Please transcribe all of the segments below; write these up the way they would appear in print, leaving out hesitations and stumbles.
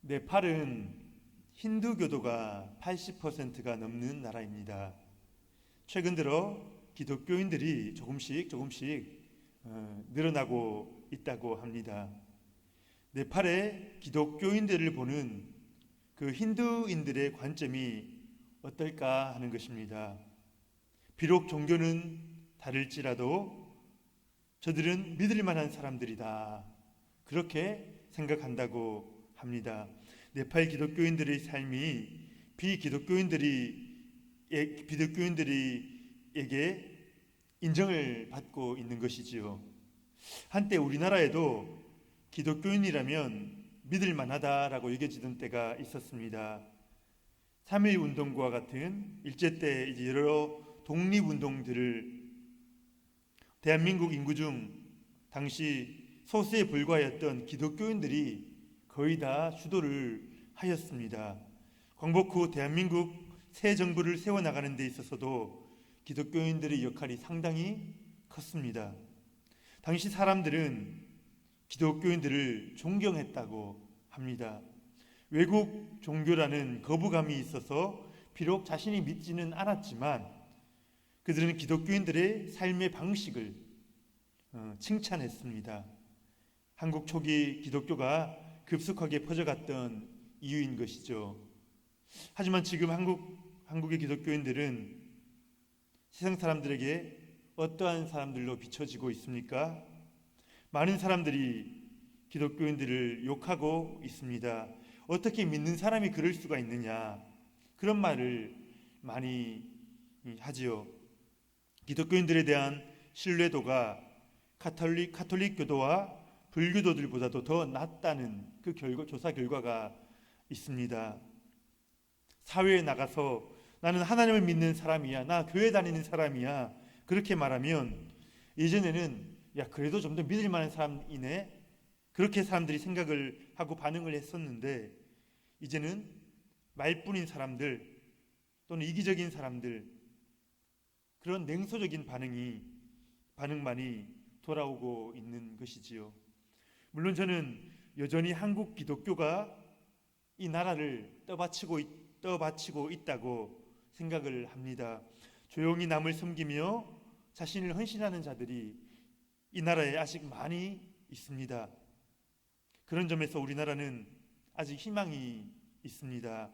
네팔은 힌두교도가 80%가 넘는 나라입니다. 최근 들어 기독교인들이 조금씩 늘어나고 있다고 합니다. 네팔의 기독교인들을 보는 그 힌두인들의 관점이 어떨까 하는 것입니다. 비록 종교는 다를지라도 저들은 믿을 만한 사람들이다, 그렇게 생각한다고 합니다. 네팔 기독교인들의 삶이 비기독교인들에게 인정을 받고 있는 것이지요. 한때 우리나라에도 기독교인이라면 믿을 만하다라고 여겨지던 때가 있었습니다. 3.1 운동과 같은 일제 때 여러 독립운동들을 대한민국 인구 중 당시 소수에 불과했던 기독교인들이 거의 다 주도를 하였습니다. 광복 후 대한민국 새 정부를 세워나가는 데 있어서도 기독교인들의 역할이 상당히 컸습니다. 당시 사람들은 기독교인들을 존경했다고 합니다. 외국 종교라는 거부감이 있어서 비록 자신이 믿지는 않았지만 그들은 기독교인들의 삶의 방식을 칭찬했습니다. 한국 초기 기독교가 급속하게 퍼져갔던 이유인 것이죠. 하지만 지금 한국의 기독교인들은 세상 사람들에게 어떠한 사람들로 비춰지고 있습니까? 많은 사람들이 기독교인들을 욕하고 있습니다. 어떻게 믿는 사람이 그럴 수가 있느냐, 그런 말을 많이 하지요. 기독교인들에 대한 신뢰도가 가톨릭 교도와 불교도들보다도 더 낮다는 그 조사 결과가 있습니다. 사회에 나가서 나는 하나님을 믿는 사람이야, 나 교회 다니는 사람이야, 그렇게 말하면 예전에는 그래도 좀 더 믿을 만한 사람이네, 그렇게 사람들이 생각을 하고 반응을 했었는데 이제는 말뿐인 사람들 또는 이기적인 사람들, 그런 냉소적인 반응만이 돌아오고 있는 것이지요. 물론 저는 여전히 한국 기독교가 이 나라를 떠받치고 있다고 생각을 합니다. 조용히 남을 섬기며 자신을 헌신하는 자들이 이 나라에 아직 많이 있습니다. 그런 점에서 우리나라는 아직 희망이 있습니다.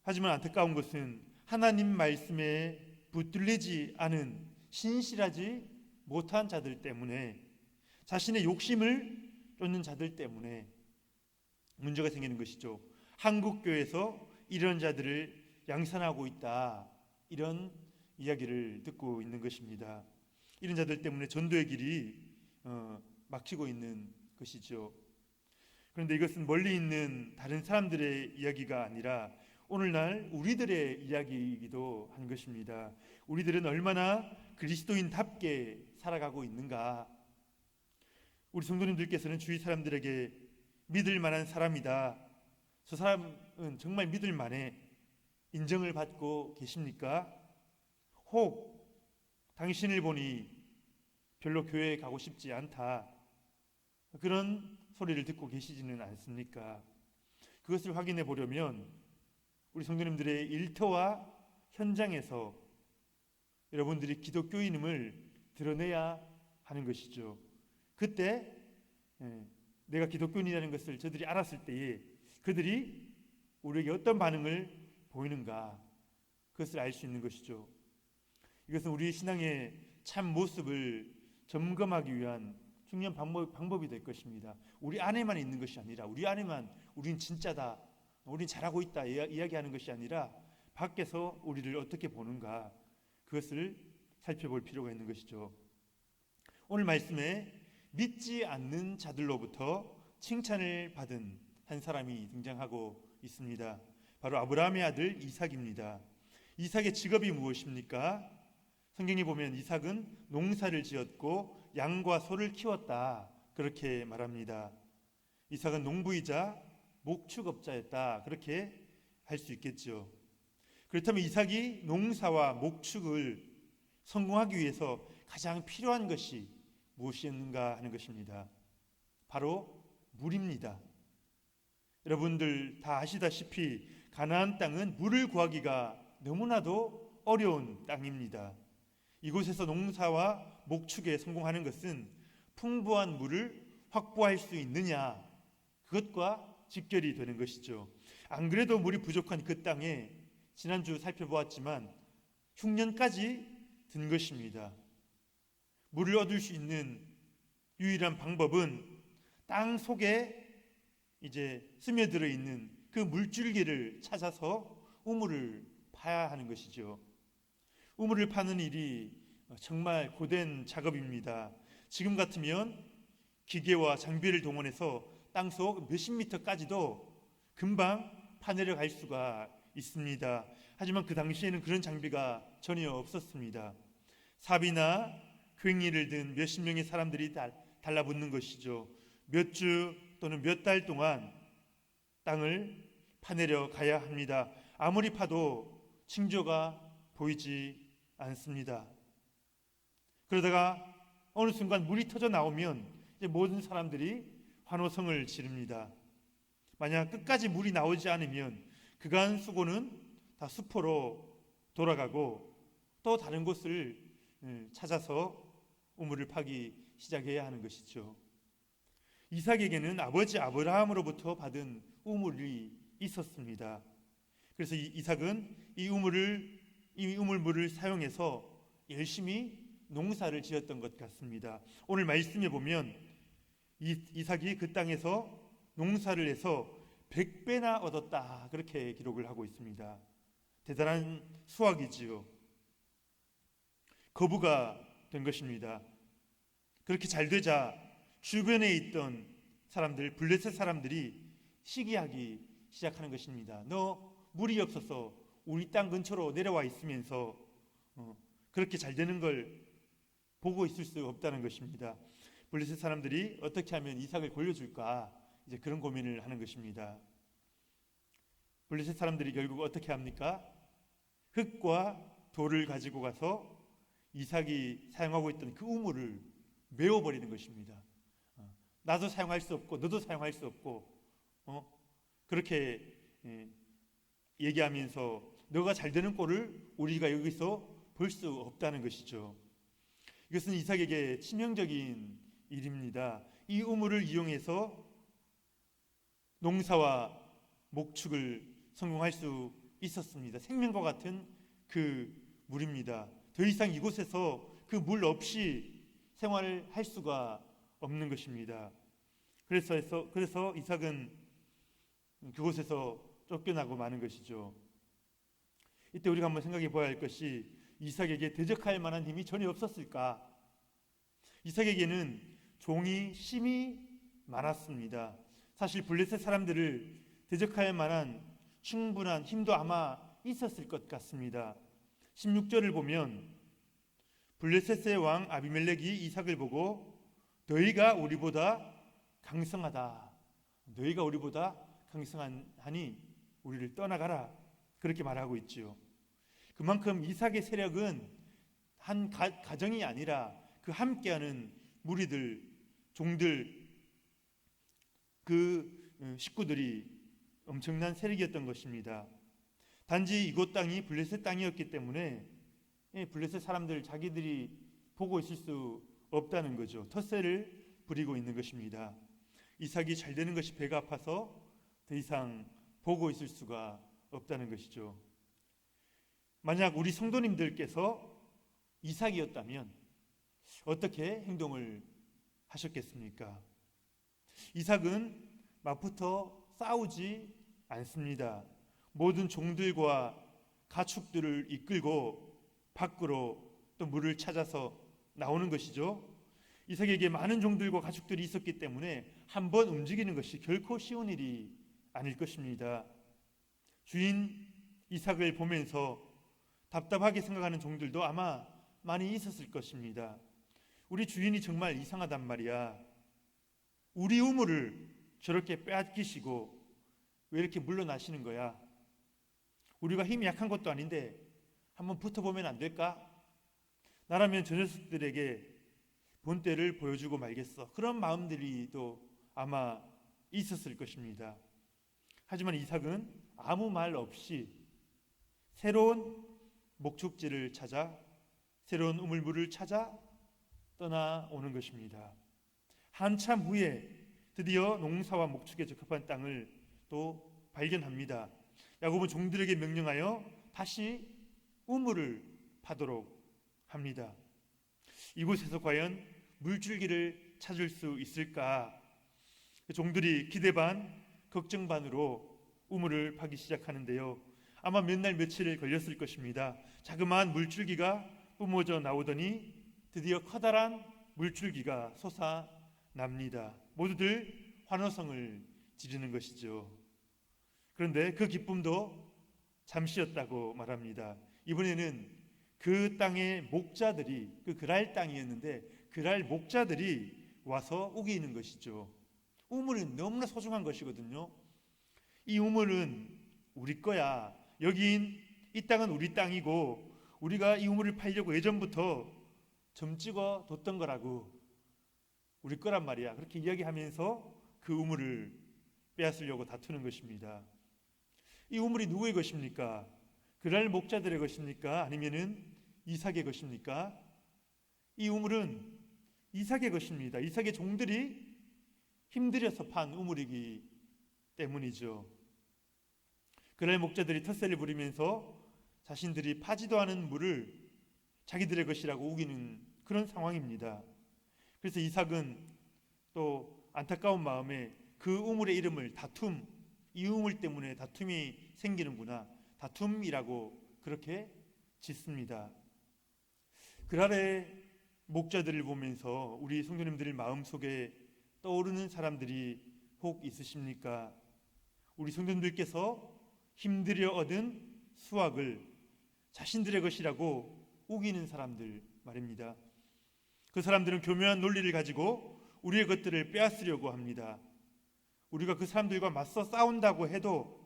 하지만 안타까운 것은 하나님 말씀에 붙들리지 않은 신실하지 못한 자들 때문에, 자신의 욕심을 쫓는 자들 때문에 문제가 생기는 것이죠. 한국교회에서 이런 자들을 양산하고 있다, 이런 이야기를 듣고 있는 것입니다. 이런 자들 때문에 전도의 길이 막히고 있는 것이죠. 그런데 이것은 멀리 있는 다른 사람들의 이야기가 아니라 오늘날 우리들의 이야기이기도 한 것입니다. 우리들은 얼마나 그리스도인답게 살아가고 있는가. 우리 성도님들께서는 주위 사람들에게 믿을 만한 사람이다, 저 사람은 정말 믿을 만해, 인정을 받고 계십니까? 혹 당신을 보니 별로 교회에 가고 싶지 않다, 그런 소리를 듣고 계시지는 않습니까? 그것을 확인해 보려면 우리 성도님들의 일터와 현장에서 여러분들이 기독교인임을 드러내야 하는 것이죠. 그때 내가 기독교인이라는 것을 저들이 알았을 때에 그들이 우리에게 어떤 반응을 보이는가, 그것을 알 수 있는 것이죠. 이것은 우리 신앙의 참 모습을 점검하기 위한 중요한 방법이 될 것입니다. 우리 안에만 있는 것이 아니라, 우리 안에만 우린 진짜다, 우린 잘하고 있다 이야기하는 것이 아니라 밖에서 우리를 어떻게 보는가, 그것을 살펴볼 필요가 있는 것이죠. 오늘 말씀에 믿지 않는 자들로부터 칭찬을 받은 한 사람이 등장하고 있습니다. 바로 아브라함의 아들 이삭입니다. 이삭의 직업이 무엇입니까? 성경에 보면 이삭은 농사를 지었고 양과 소를 키웠다, 그렇게 말합니다. 이삭은 농부이자 목축업자였다, 그렇게 할 수 있겠죠. 그렇다면 이삭이 농사와 목축을 성공하기 위해서 가장 필요한 것이 무엇이었는가 하는 것입니다. 바로 물입니다. 여러분들 다 아시다시피 가나안 땅은 물을 구하기가 너무나도 어려운 땅입니다. 이곳에서 농사와 목축에 성공하는 것은 풍부한 물을 확보할 수 있느냐, 그것과 직결이 되는 것이죠. 안 그래도 물이 부족한 그 땅에 지난주 살펴보았지만 흉년까지 든 것입니다. 물을 얻을 수 있는 유일한 방법은 땅 속에 이제 스며들어 있는 그 물줄기를 찾아서 우물을 파야 하는 것이죠. 우물을 파는 일이 정말 고된 작업입니다. 지금 같으면 기계와 장비를 동원해서 땅속 몇십 미터까지도 금방 파내려 갈 수가 있습니다. 하지만 그 당시에는 그런 장비가 전혀 없었습니다. 삽이나 괭이를 든 몇십 명의 사람들이 달라붙는 것이죠. 몇 주 또는 몇 달 동안 땅을 파내려 가야 합니다. 아무리 파도 징조가 보이지 않습니다. 그러다가 어느 순간 물이 터져 나오면 이제 모든 사람들이 환호성을 지릅니다. 만약 끝까지 물이 나오지 않으면 그간 수고는 다 수포로 돌아가고 또 다른 곳을 찾아서 우물을 파기 시작해야 하는 것이죠. 이삭에게는 아버지 아브라함으로부터 받은 우물이 있었습니다. 그래서 이삭은 이 우물물을 사용해서 열심히 농사를 지었던 것 같습니다. 오늘 말씀에 보면 이삭이 그 땅에서 농사를 해서 100배나 얻었다, 그렇게 기록을 하고 있습니다. 대단한 수확이지요. 거부가 된 것입니다. 그렇게 잘 되자 주변에 있던 사람들, 블레셋 사람들이 시기하기 시작하는 것입니다. 너 물이 없어서 우리 땅 근처로 내려와 있으면서 그렇게 잘 되는 걸 보고 있을 수 없다는 것입니다. 블레셋 사람들이 어떻게 하면 이삭을 골려줄까, 이제 그런 고민을 하는 것입니다. 블레셋 사람들이 결국 어떻게 합니까? 흙과 돌을 가지고 가서 이삭이 사용하고 있던 그 우물을 메워버리는 것입니다. 나도 사용할 수 없고 너도 사용할 수 없고 그렇게 얘기하면서 너가 잘 되는 꼴을 우리가 여기서 볼 수 없다는 것이죠. 이것은 이삭에게 치명적인 일입니다. 이 우물을 이용해서 농사와 목축을 성공할 수 있었습니다. 생명과 같은 그 물입니다. 더 이상 이곳에서 그 물 없이 생활을 할 수가 없는 것입니다. 그래서 이삭은 그곳에서 쫓겨나고 마는 것이죠. 이때 우리가 한번 생각해 봐야 할 것이, 이삭에게 대적할 만한 힘이 전혀 없었을까? 이삭에게는 종이 심이 많았습니다. 사실 블레셋 사람들을 대적할 만한 충분한 힘도 아마 있었을 것 같습니다. 16절을 보면 블레셋의 왕 아비멜렉이 이삭을 보고 너희가 우리보다 강성하다, 너희가 우리보다 강성하니 우리를 떠나가라, 그렇게 말하고 있지요. 그만큼 이삭의 세력은 한 가정이 아니라 그 함께하는 무리들, 종들, 그 식구들이 엄청난 세력이었던 것입니다. 단지 이곳 땅이 블레셋 땅이었기 때문에 블레셋 사람들 자기들이 보고 있을 수 없다는 거죠. 텃세를 부리고 있는 것입니다. 이삭이 잘 되는 것이 배가 아파서 더 이상 보고 있을 수가 없다는 것이죠. 만약 우리 성도님들께서 이삭이었다면 어떻게 행동을 하셨겠습니까? 이삭은 막부터 싸우지 않습니다. 모든 종들과 가축들을 이끌고 밖으로 또 물을 찾아서 나오는 것이죠. 이삭에게 많은 종들과 가축들이 있었기 때문에 한번 움직이는 것이 결코 쉬운 일이 아닐 것입니다. 주인 이삭을 보면서 답답하게 생각하는 종들도 아마 많이 있었을 것입니다. 우리 주인이 정말 이상하단 말이야. 우리 우물을 저렇게 빼앗기시고 왜 이렇게 물러나시는 거야? 우리가 힘이 약한 것도 아닌데 한번 붙어보면 안 될까? 나라면 저 녀석들에게 본때를 보여주고 말겠어. 그런 마음들이 또 아마 있었을 것입니다. 하지만 이삭은 아무 말 없이 새로운 목축지를 찾아 새로운 우물물을 찾아 떠나오는 것입니다. 한참 후에 드디어 농사와 목축에 적합한 땅을 또 발견합니다. 야곱은 종들에게 명령하여 다시 우물을 파도록 합니다. 이곳에서 과연 물줄기를 찾을 수 있을까? 종들이 기대 반 걱정 반으로 우물을 파기 시작하는데요. 아마 몇 날 며칠 걸렸을 것입니다. 자그마한 물줄기가 뿜어져 나오더니 드디어 커다란 물줄기가 솟아납니다. 모두들 환호성을 지르는 것이죠. 그런데 그 기쁨도 잠시였다고 말합니다. 이번에는 그 땅의 목자들이, 그 그랄 땅이었는데 그랄 목자들이 와서 우기는 것이죠. 우물은 너무나 소중한 것이거든요. 이 우물은 우리 거야. 여긴 이 땅은 우리 땅이고 우리가 이 우물을 팔려고 예전부터 점 찍어 뒀던 거라고, 우리 거란 말이야. 그렇게 이야기하면서 그 우물을 빼앗으려고 다투는 것입니다. 이 우물이 누구의 것입니까? 그랄 목자들의 것입니까? 아니면은 이삭의 것입니까? 이 우물은 이삭의 것입니다. 이삭의 종들이 힘들여서 판 우물이기 때문이죠. 그랄 목자들이 텃세를 부리면서 자신들이 파지도 않은 물을 자기들의 것이라고 우기는 그런 상황입니다. 그래서 이삭은 또 안타까운 마음에 그 우물의 이름을 다툼, 이 우물 때문에 다툼이 생기는구나, 다툼이라고 그렇게 짓습니다. 그랄의 목자들을 보면서 우리 성도님들 마음속에 떠오르는 사람들이 혹 있으십니까? 우리 성도님들께서 힘들여 얻은 수확을 자신들의 것이라고 우기는 사람들 말입니다. 그 사람들은 교묘한 논리를 가지고 우리의 것들을 빼앗으려고 합니다. 우리가 그 사람들과 맞서 싸운다고 해도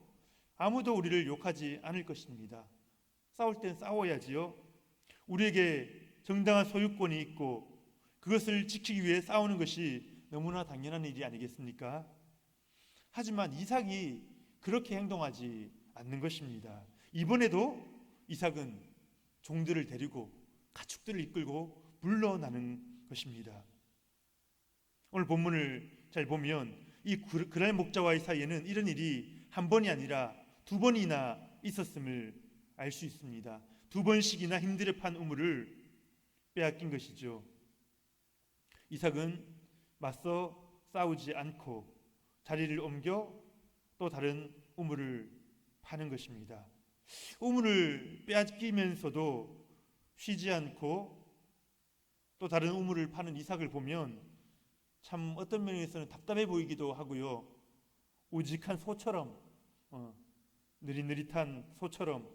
아무도 우리를 욕하지 않을 것입니다. 싸울 땐 싸워야지요. 우리에게 정당한 소유권이 있고 그것을 지키기 위해 싸우는 것이 너무나 당연한 일이 아니겠습니까? 하지만 이삭이 그렇게 행동하지 않는 것입니다. 이번에도 이삭은 종들을 데리고 가축들을 이끌고 물러나는 것입니다. 오늘 본문을 잘 보면 이 그랄 목자와의 사이에는 이런 일이 한 번이 아니라 두 번이나 있었음을 알 수 있습니다. 두 번씩이나 힘들어 판 우물을 빼앗긴 것이죠. 이삭은 맞서 싸우지 않고 자리를 옮겨 또 다른 우물을 파는 것입니다. 우물을 빼앗기면서도 쉬지 않고 또 다른 우물을 파는 이삭을 보면 참 어떤 면에서는 답답해 보이기도 하고요. 우직한 소처럼, 느릿느릿한 소처럼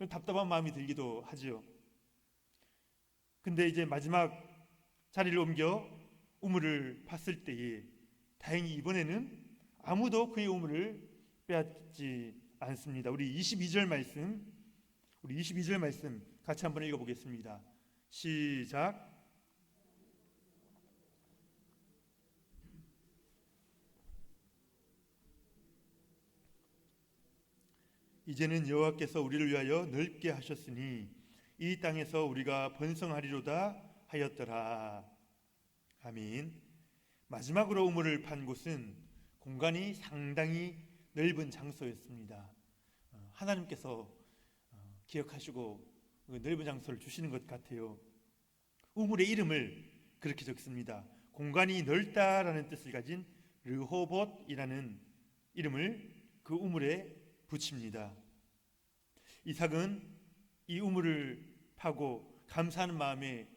답답한 마음이 들기도 하지요. 근데 이제 마지막 자리를 옮겨 우물을 팠을 때에 다행히 이번에는 아무도 그의 우물을 빼앗지 않습니다. 우리 22절 말씀 같이 한번 읽어보겠습니다. 시작. 이제는 여호와께서 우리를 위하여 넓게 하셨으니 이 땅에서 우리가 번성하리로다 하였더라. 아멘. 마지막으로 우물을 판 곳은 공간이 상당히 넓은 장소였습니다. 하나님께서 기억하시고 넓은 장소를 주시는 것 같아요. 우물의 이름을 그렇게 적습니다. 공간이 넓다라는 뜻을 가진 르호봇이라는 이름을 그 우물에 붙입니다. 이삭은 이 우물을 파고 감사하는 마음에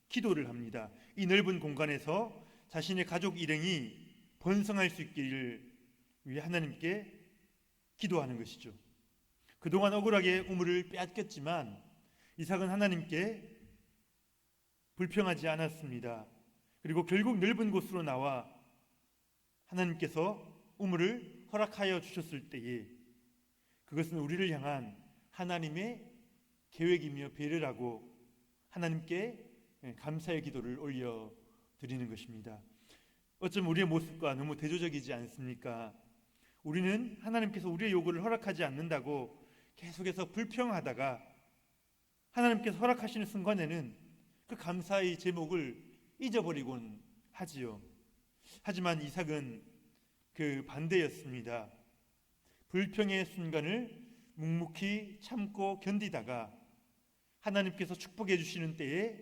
기도를 합니다. 이 넓은 공간에서 자신의 가족 일행이 번성할 수 있기를 위해 하나님께 기도하는 것이죠. 그동안 억울하게 우물을 빼앗겼지만 이삭은 하나님께 불평하지 않았습니다. 그리고 결국 넓은 곳으로 나와 하나님께서 우물을 허락하여 주셨을 때에 그것은 우리를 향한 하나님의 계획이며 배려라고 하나님께 감사의 기도를 올려드리는 것입니다. 어쩜 우리의 모습과 너무 대조적이지 않습니까? 우리는 하나님께서 우리의 요구를 허락하지 않는다고 계속해서 불평하다가 하나님께서 허락하시는 순간에는 그 감사의 제목을 잊어버리곤 하지요. 하지만 이삭은 그 반대였습니다. 불평의 순간을 묵묵히 참고 견디다가 하나님께서 축복해 주시는 때에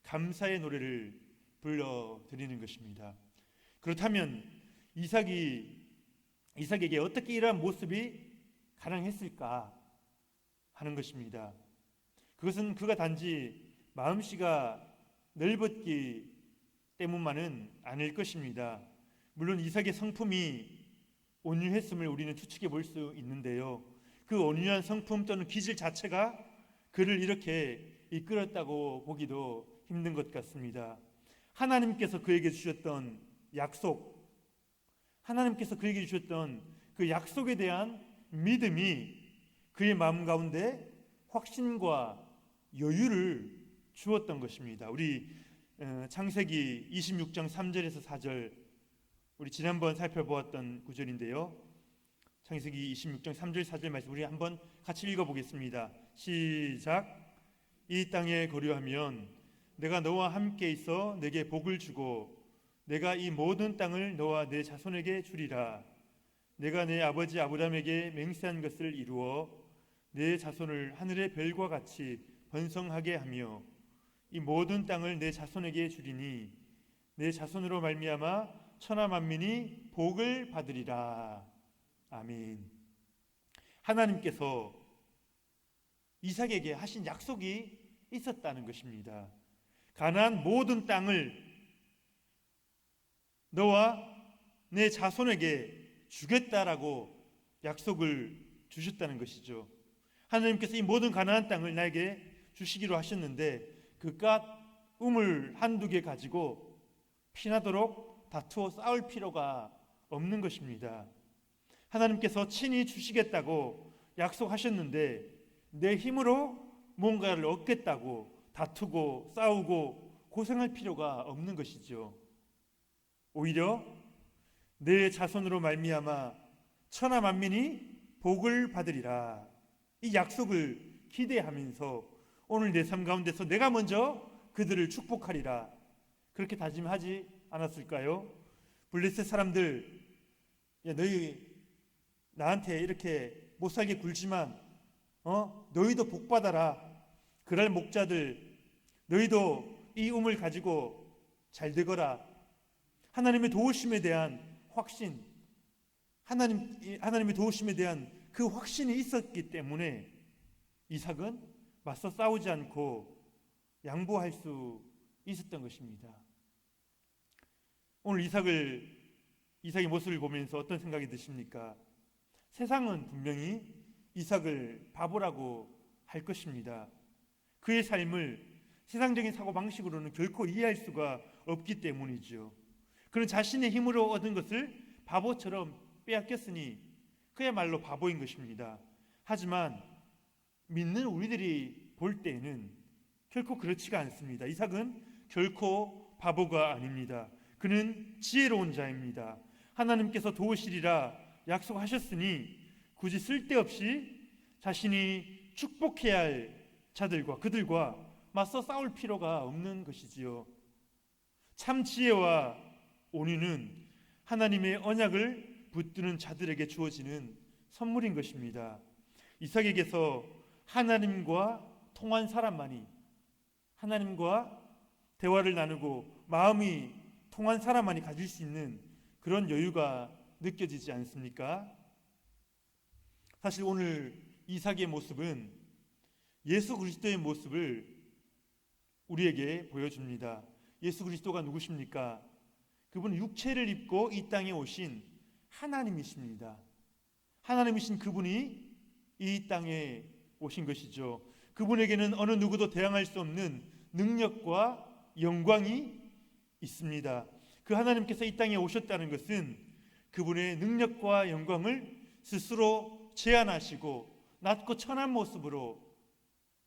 감사의 노래를 불러드리는 것입니다. 그렇다면 이삭에게 어떻게 이러한 모습이 가능했을까 하는 것입니다. 그것은 그가 단지 마음씨가 넓었기 때문만은 아닐 것입니다. 물론 이삭의 성품이 온유했음을 우리는 추측해 볼 수 있는데요, 그 온유한 성품 또는 기질 자체가 그를 이렇게 이끌었다고 보기도 힘든 것 같습니다. 하나님께서 그에게 주셨던 약속, 하나님께서 그에게 주셨던 그 약속에 대한 믿음이 그의 마음 가운데 확신과 여유를 주었던 것입니다. 우리 창세기 26장 3절에서 4절, 우리 지난번 살펴보았던 구절인데요, 창세기 26장 3절 4절 말씀 우리 한번 같이 읽어보겠습니다. 시작. 이 땅에 거류하면 내가 너와 함께 있어 내게 복을 주고 내가 이 모든 땅을 너와 내 자손에게 주리라. 내가 내 아버지 아브라함에게 맹세한 것을 이루어 내 자손을 하늘의 별과 같이 번성하게 하며 이 모든 땅을 내 자손에게 주리니 내 자손으로 말미암아 천하 만민이 복을 받으리라. 아멘. 하나님께서 이삭에게 하신 약속이 있었다는 것입니다. 가나안 모든 땅을 너와 내 자손에게 주겠다라고 약속을 주셨다는 것이죠. 하나님께서 이 모든 가나안 땅을 나에게 주시기로 하셨는데 그깟 우물 한두 개 가지고 피나도록 다투어 싸울 필요가 없는 것입니다. 하나님께서 친히 주시겠다고 약속하셨는데 내 힘으로 뭔가를 얻겠다고 다투고 싸우고 고생할 필요가 없는 것이죠. 오히려 내 자손으로 말미암아 천하 만민이 복을 받으리라. 이 약속을 기대하면서 오늘 내 삶 가운데서 내가 먼저 그들을 축복하리라, 그렇게 다짐하지 않았을까요? 블레셋 사람들, 야, 너희 나한테 이렇게 못살게 굴지만 너희도 복 받아라. 그럴 목자들, 너희도 이 우물 가지고 잘 되거라. 하나님의 도우심에 대한 확신, 하나님의 도우심에 대한 그 확신이 있었기 때문에 이삭은 맞서 싸우지 않고 양보할 수 있었던 것입니다. 오늘 이삭의 모습을 보면서 어떤 생각이 드십니까? 세상은 분명히 이삭을 바보라고 할 것입니다. 그의 삶을 세상적인 사고방식으로는 결코 이해할 수가 없기 때문이죠. 그는 자신의 힘으로 얻은 것을 바보처럼 빼앗겼으니 그야말로 바보인 것입니다. 하지만 믿는 우리들이 볼 때에는 결코 그렇지가 않습니다. 이삭은 결코 바보가 아닙니다. 그는 지혜로운 자입니다. 하나님께서 도우시리라 약속하셨으니 굳이 쓸데없이 자신이 축복해야 할 자들과 그들과 맞서 싸울 필요가 없는 것이지요. 참 지혜와 온유는 하나님의 언약을 붙드는 자들에게 주어지는 선물인 것입니다. 이삭에게서 하나님과 통한 사람만이, 하나님과 대화를 나누고 마음이 통한 사람만이 가질 수 있는 그런 여유가 느껴지지 않습니까? 사실 오늘 이삭의 모습은 예수 그리스도의 모습을 우리에게 보여줍니다. 예수 그리스도가 누구십니까? 그분은 육체를 입고 이 땅에 오신 하나님이십니다. 하나님이신 그분이 이 땅에 오신 것이죠. 그분에게는 어느 누구도 대항할 수 없는 능력과 영광이 있습니다. 그 하나님께서 이 땅에 오셨다는 것은 그분의 능력과 영광을 스스로 제한하시고 낮고 천한 모습으로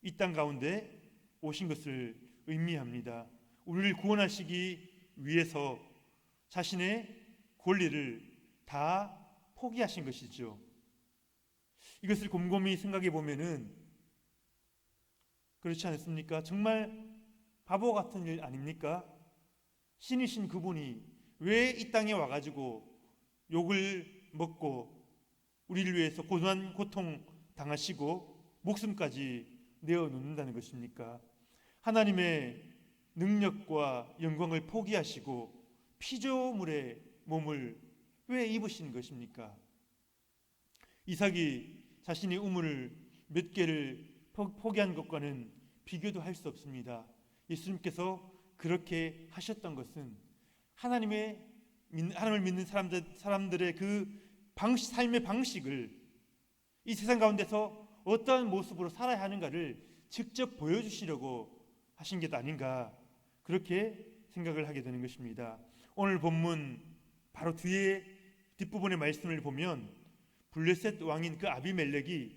이 땅 가운데 오신 것을 의미합니다. 우리를 구원하시기 위해서 자신의 권리를 다 포기하신 것이죠. 이것을 곰곰이 생각해 보면은 그렇지 않습니까? 정말 바보 같은 일 아닙니까? 신이신 그분이 왜 이 땅에 와가지고 욕을 먹고 우리를 위해서 고난 고통 당하시고 목숨까지 내어놓는다는 것입니까? 하나님의 능력과 영광을 포기하시고 피조물의 몸을 왜 입으신 것입니까? 이삭이 자신의 우물을 몇 개를 포기한 것과는 비교도 할 수 없습니다. 예수님께서 그렇게 하셨던 것은 하나님을 믿는 사람들의 그 삶의 방식을 이 세상 가운데서 어떤 모습으로 살아야 하는가를 직접 보여주시려고 하신 게 아닌가, 그렇게 생각을 하게 되는 것입니다. 오늘 본문 바로 뒷부분의 말씀을 보면 블레셋 왕인 그 아비멜렉이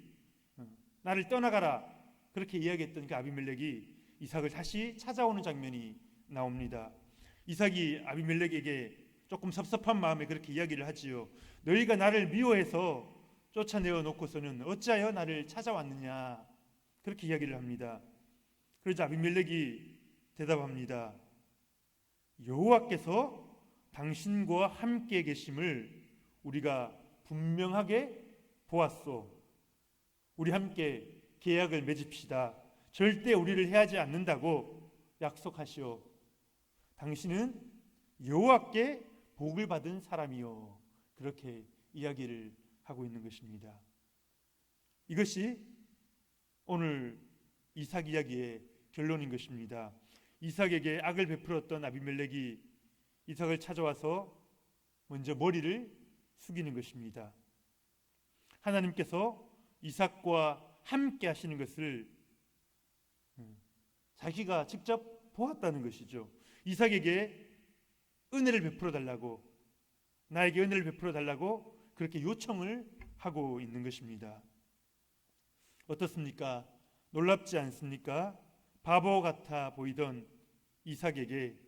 나를 떠나가라 그렇게 이야기했던 그 아비멜렉이 이삭을 다시 찾아오는 장면이 나옵니다. 이삭이 아비멜렉에게 조금 섭섭한 마음에 그렇게 이야기를 하지요. 너희가 나를 미워해서 쫓아내어 놓고서는 어찌하여 나를 찾아왔느냐, 그렇게 이야기를 합니다. 그러자 아비멜렉이 대답합니다. 여호와께서 당신과 함께 계심을 우리가 분명하게 보았소. 우리 함께 계약을 맺읍시다. 절대 우리를 해하지 않는다고 약속하시오. 당신은 여호와께 복을 받은 사람이요. 그렇게 이야기를 하고 있는 것입니다. 이것이 오늘 이삭 이야기의 결론인 것입니다. 이삭에게 악을 베풀었던 아비멜렉이 이삭을 찾아와서 먼저 머리를 숙이는 것입니다. 하나님께서 이삭과 함께 하시는 것을 자기가 직접 보았다는 것이죠. 이삭에게 은혜를 베풀어 달라고, 나에게 은혜를 베풀어 달라고 그렇게 요청을 하고 있는 것입니다. 어떻습니까? 놀랍지 않습니까? 바보 같아 보이던 이삭에게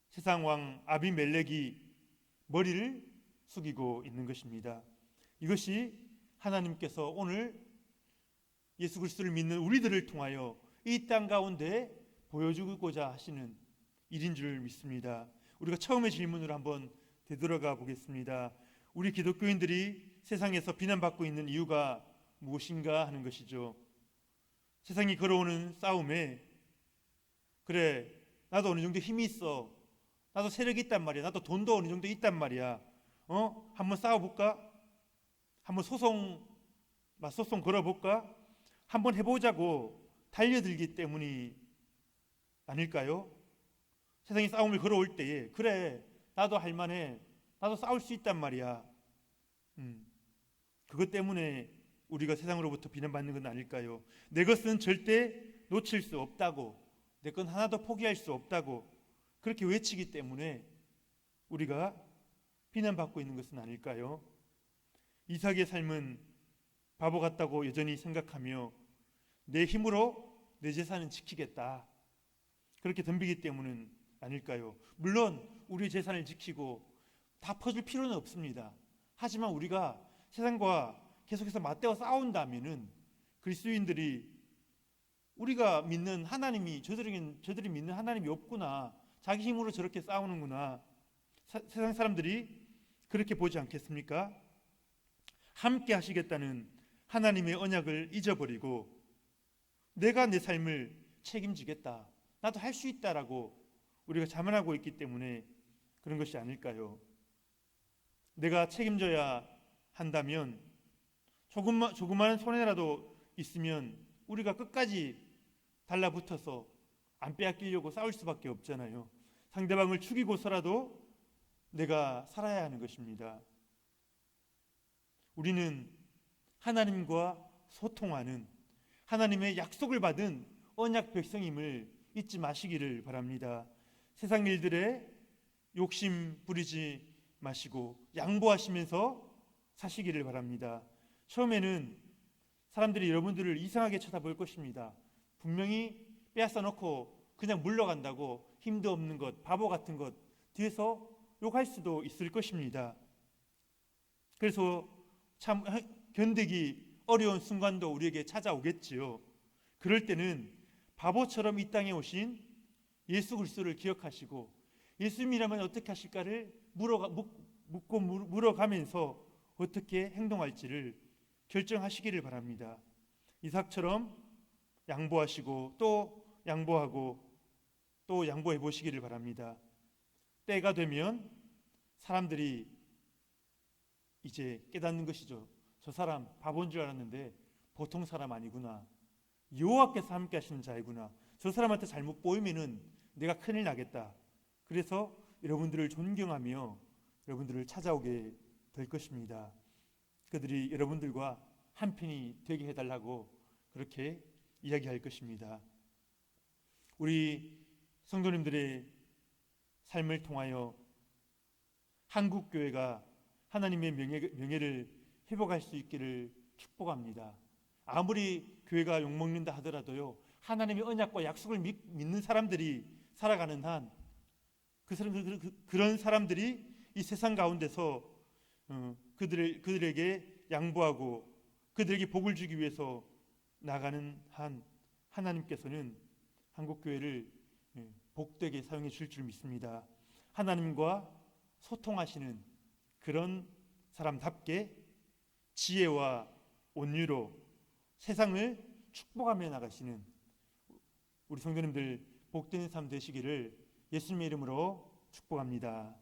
세상 왕 아비멜렉이 머리를 숙이고 있는 것입니다. 이것이 하나님께서 오늘 예수 그리스도를 믿는 우리들을 통하여 이 땅 가운데 보여주고자 하시는 일인 줄 믿습니다. 우리가 처음의 질문으로 한번 되돌아가 보겠습니다. 우리 기독교인들이 세상에서 비난받고 있는 이유가 무엇인가 하는 것이죠. 세상이 걸어오는 싸움에, 그래 나도 어느 정도 힘이 있어, 나도 세력이 있단 말이야, 나도 돈도 어느 정도 있단 말이야, 한번 싸워볼까? 한번 소송 걸어볼까? 한번 해보자고 달려들기 때문이 아닐까요? 세상이 싸움을 걸어올 때에 그래 나도 할만해, 나도 싸울 수 있단 말이야, 그것 때문에 우리가 세상으로부터 비난받는 건 아닐까요? 내 것은 절대 놓칠 수 없다고, 내 건 하나도 포기할 수 없다고 그렇게 외치기 때문에 우리가 비난받고 있는 것은 아닐까요? 이삭의 삶은 바보 같다고 여전히 생각하며 내 힘으로 내 재산은 지키겠다 그렇게 덤비기 때문은 아닐까요? 물론 우리 재산을 지키고 다 퍼줄 필요는 없습니다. 하지만 우리가 세상과 계속해서 맞대어 싸운다면은 그리스도인들이 우리가 믿는 하나님이 저들이 믿는 하나님이 없구나, 자기 힘으로 저렇게 싸우는구나, 세상 사람들이 그렇게 보지 않겠습니까? 함께 하시겠다는 하나님의 언약을 잊어버리고 내가 내 삶을 책임지겠다, 나도 할 수 있다라고 우리가 자만하고 있기 때문에 그런 것이 아닐까요? 내가 책임져야 한다면 조그마한 손해라도 있으면 우리가 끝까지 달라붙어서 안 빼앗기려고 싸울 수밖에 없잖아요. 상대방을 죽이고서라도 내가 살아야 하는 것입니다. 우리는 하나님과 소통하는, 하나님의 약속을 받은 언약 백성임을 잊지 마시기를 바랍니다. 세상 일들에 욕심 부리지 마시고 양보하시면서 사시기를 바랍니다. 처음에는 사람들이 여러분들을 이상하게 쳐다볼 것입니다. 분명히 빼앗아 놓고 그냥 물러간다고 힘도 없는 것, 바보 같은 것 뒤에서 욕할 수도 있을 것입니다. 그래서 참 견디기 어려운 순간도 우리에게 찾아오겠지요. 그럴 때는 바보처럼 이 땅에 오신 예수 그리스도를 기억하시고 예수님이라면 어떻게 하실까를 물어가면서 어떻게 행동할지를 결정하시기를 바랍니다. 이삭처럼 양보하시고 또 양보하고 또 양보해 보시기를 바랍니다. 때가 되면 사람들이 이제 깨닫는 것이죠. 저 사람 바보인 줄 알았는데 보통 사람 아니구나. 여호와께서 함께 하시는 자이구나. 저 사람한테 잘못 보이면은 내가 큰일 나겠다. 그래서 여러분들을 존경하며 여러분들을 찾아오게 될 것입니다. 그들이 여러분들과 한편이 되게 해달라고 그렇게 이야기할 것입니다. 우리 성도님들의 삶을 통하여 한국교회가 하나님의 명예를 회복할 수 있기를 축복합니다. 아무리 교회가 욕먹는다 하더라도요, 하나님의 언약과 약속을 믿는 사람들이 살아가는 한 그런 사람들이 이 세상 가운데서 그들에게 양보하고 그들에게 복을 주기 위해서 나가는 한 하나님께서는 한국교회를 복되게 사용해 주실 줄 믿습니다. 하나님과 소통하시는 그런 사람답게 지혜와 온유로 세상을 축복하며 나가시는 우리 성도님들 복된 삶 되시기를 예수님의 이름으로 축복합니다.